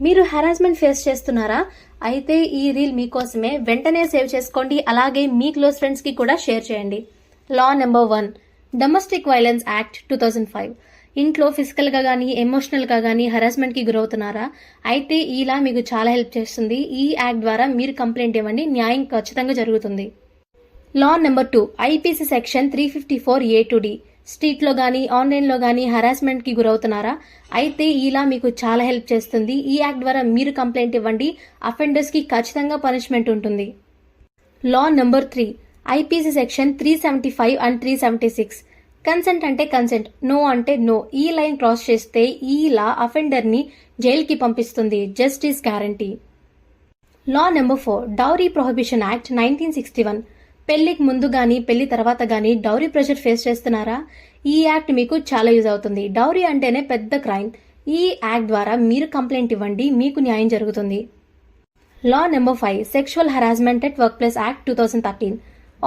మీరు harassment face చేస్తున్నారా? అయితే ఈ రీల్ మీకోసమే. వెంటనే సేవ్ చేసుకోండి, అలాగే మీ క్లోజ్ ఫ్రెండ్స్ కి కూడా షేర్ చేయండి. లా నెంబర్ 1, డొమెస్టిక్ వైలెన్స్ యాక్ట్ 2005. ఇంట్లో ఫిజికల్ గా గానీ ఎమోషనల్ గా గానీ హెరాస్మెంట్ కి గురవుతున్నారా? అయితే ఈ లా మీకు చాలా హెల్ప్ చేస్తుంది. ఈ యాక్ట్ ద్వారా మీరు కంప్లైంట్ ఇవ్వండి, న్యాయం ఖచ్చితంగా జరుగుతుంది. లా number 2, IPC section 354A2D. Street లో గానీ ఆన్లైన్ లో గానీ హెరాస్మెంట్ కి గురవుతున్నారా? అయితే ఇలా మీకు చాలా హెల్ప్ చేస్తుంది. ఈ యాక్ట్ ద్వారా మీరు కంప్లైంట్ ఇవ్వండి, అఫెండర్స్ కి ఖచ్చితంగా పనిష్మెంట్ ఉంటుంది. లా number 3, IPC section 375 and 376. Consent అంటే కన్సెంట్, నో అంటే నో. ఈ లైన్ క్రాస్ చేస్తే ఈ లా అఫెండర్ ని జైలుకి పంపిస్తుంది. Justice guarantee. లా నెంబర్ 4, డౌరీ ప్రొహిబిషన్ యాక్ట్ 1961. పెళ్లికి ముందు గానీ పెళ్లి తర్వాత గానీ డౌరీ ప్రెషర్ ఫేస్ చేస్తున్నారా? ఈ యాక్ట్ మీకు చాలా యూజ్ అవుతుంది. డౌరీ అంటేనే పెద్ద క్రైమ్. ఈ యాక్ట్ ద్వారా మీరు కంప్లైంట్ ఇవ్వండి, మీకు న్యాయం జరుగుతుంది. లా number 5, sexual harassment at work place act 2013.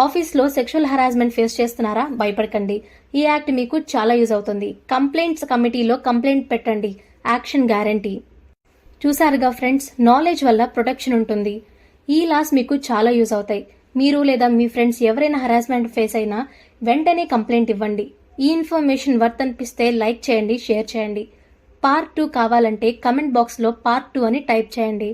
ఆఫీస్లో సెక్షువల్ హెరాస్మెంట్ ఫేస్ చేస్తున్నారా? భయపడకండి, ఈ యాక్ట్ మీకు చాలా యూజ్ అవుతుంది. కంప్లైంట్స్ కమిటీలో కంప్లైంట్ పెట్టండి, యాక్షన్ గ్యారంటీ. చూసారుగా ఫ్రెండ్స్, నాలెడ్జ్ వల్ల ప్రొటెక్షన్ ఉంటుంది. ఈ లాస్ మీకు చాలా యూజ్ అవుతాయి. మీరు లేదా మీ ఫ్రెండ్స్ ఎవరైనా హెరాస్మెంట్ ఫేస్ అయినా వెంటనే కంప్లైంట్ ఇవ్వండి. ఈ ఇన్ఫర్మేషన్ వర్త్ అనిపిస్తే లైక్ చేయండి, షేర్ చేయండి. పార్ట్ 2 కావాలంటే కమెంట్ బాక్స్లో పార్ట్ 2 అని టైప్ చేయండి.